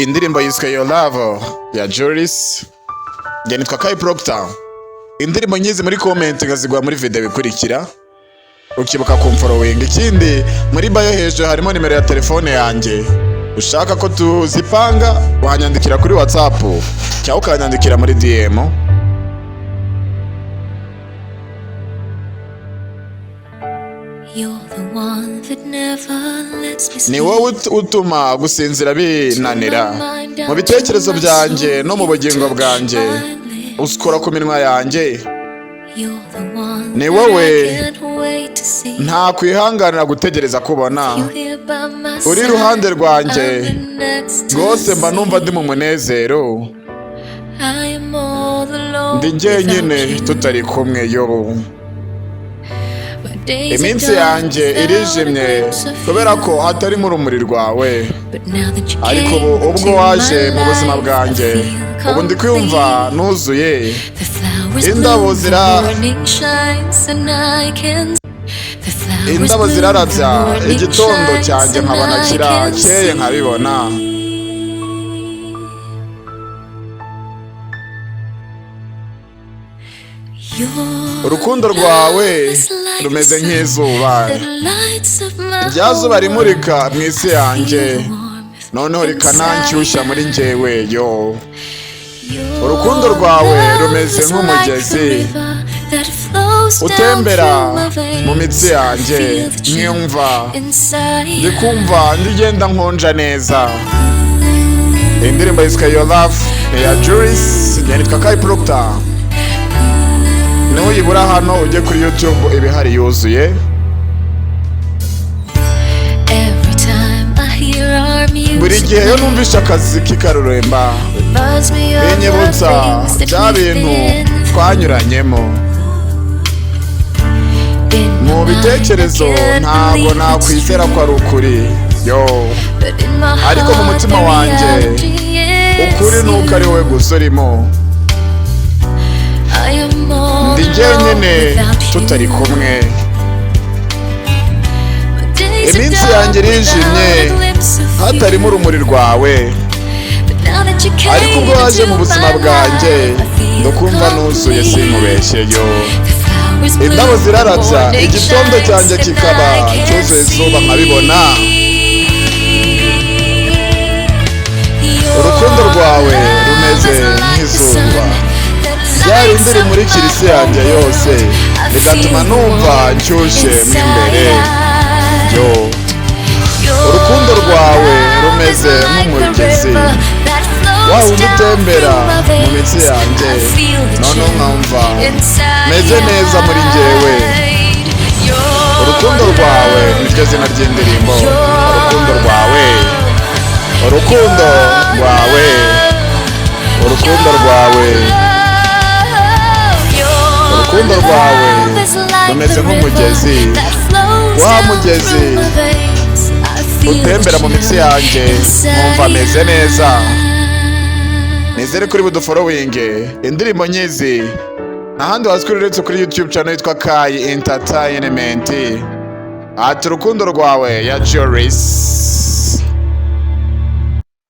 Indirimbo yiswe Your Love ya Juris. Njye nitwa Kai Proctor. Indirimbo nyizi muri comment ngazigwa muri video bikurikira. Ukibuka kumfollowing. Ikindi muri bio hejuru harimo nimero ya telefone yanjye. Ushaka ko tuzipanga wanyandikira kuri WhatsApp cyangwa ukanyandikira muri DM. Ni wowe utuma gusinzira binanira mu bitekerezo byanjye no mu bugingo bwanjye, uskora ku minwa yanjye. Ni wowe nta kwihanganira gutegereza kubona, uri iruhande rwanjye rwose mba numva ndi mu munezero. Ndi njyenyine tutari kumwe yo. Iminsi yanjye irijimye kubera ko hatarimo urumuri rwawe, ariko ubwo waje mu buzima bwanjye ubu ndi kwiyumva nuzuye. Indabo zirarabya, igitondo cyanjye nkabona kirakeye nkabibona. Urukundo rwawe rumeze nk'izuba, rya zuba rimurika mu isi yanjye, noneho rikananshyushya muri njyewe yo. Urukundo rwawe rumeze nk'umugezi utembera mu mitsi yanjye, nkiyumva ndikumva ndigenda nkonja neza. Indirimbo yiswe Your Love ya Juris. Njye nitwa Kai Proctor. Nuyibura hano ujye kuri YouTube ibihari yuzuye. Buri gihe yo numvisha akazi k'ikaruremba binyibutsa bya bintu twanyuranyemo. Mu bitekerezo ntabwo nakwizera ko ari ukuri yo, ariko mu mutima wanjye ukuri nuko ari wowe gusa urimo. Ndi njyenyine tutari kumwe. Iminsi yanjye irijimye hatarimo urumuri rwawe, ariko ubwo waje mu buzima bwanjye ndakumva nuzuye simubeshye yo. Indabo zirarabya, igitondo cyanjye kikaba cyuzuye izuba nkabibona. Urukundo rwawe rumeze nk'izuba, ryarindi rimurikira isi yanjye yose, bigatuma numva nshyushye mo imbere yo. Urukundo rwawe rumeze nk'umugezi, wa wundi utembera mu mitsi yanjye, noneho nkumva meze neza muri njyewe. Urukundo rwawe niryo zina ry'indirimbo. Urukundo rwawe, urukundo rwawe, urukundo rwawe, urukundo rwawe rumeze nk'umugezi, wa mugezi utembera mu mitsi yanjye, nkumva meze neza. Nizere kuri budufollowing indirimbo nyizi n'ahandi wazikuri uretse kuri YouTube channel yitwa Kai Entertainment. Ati urukundo rwawe ya Juris.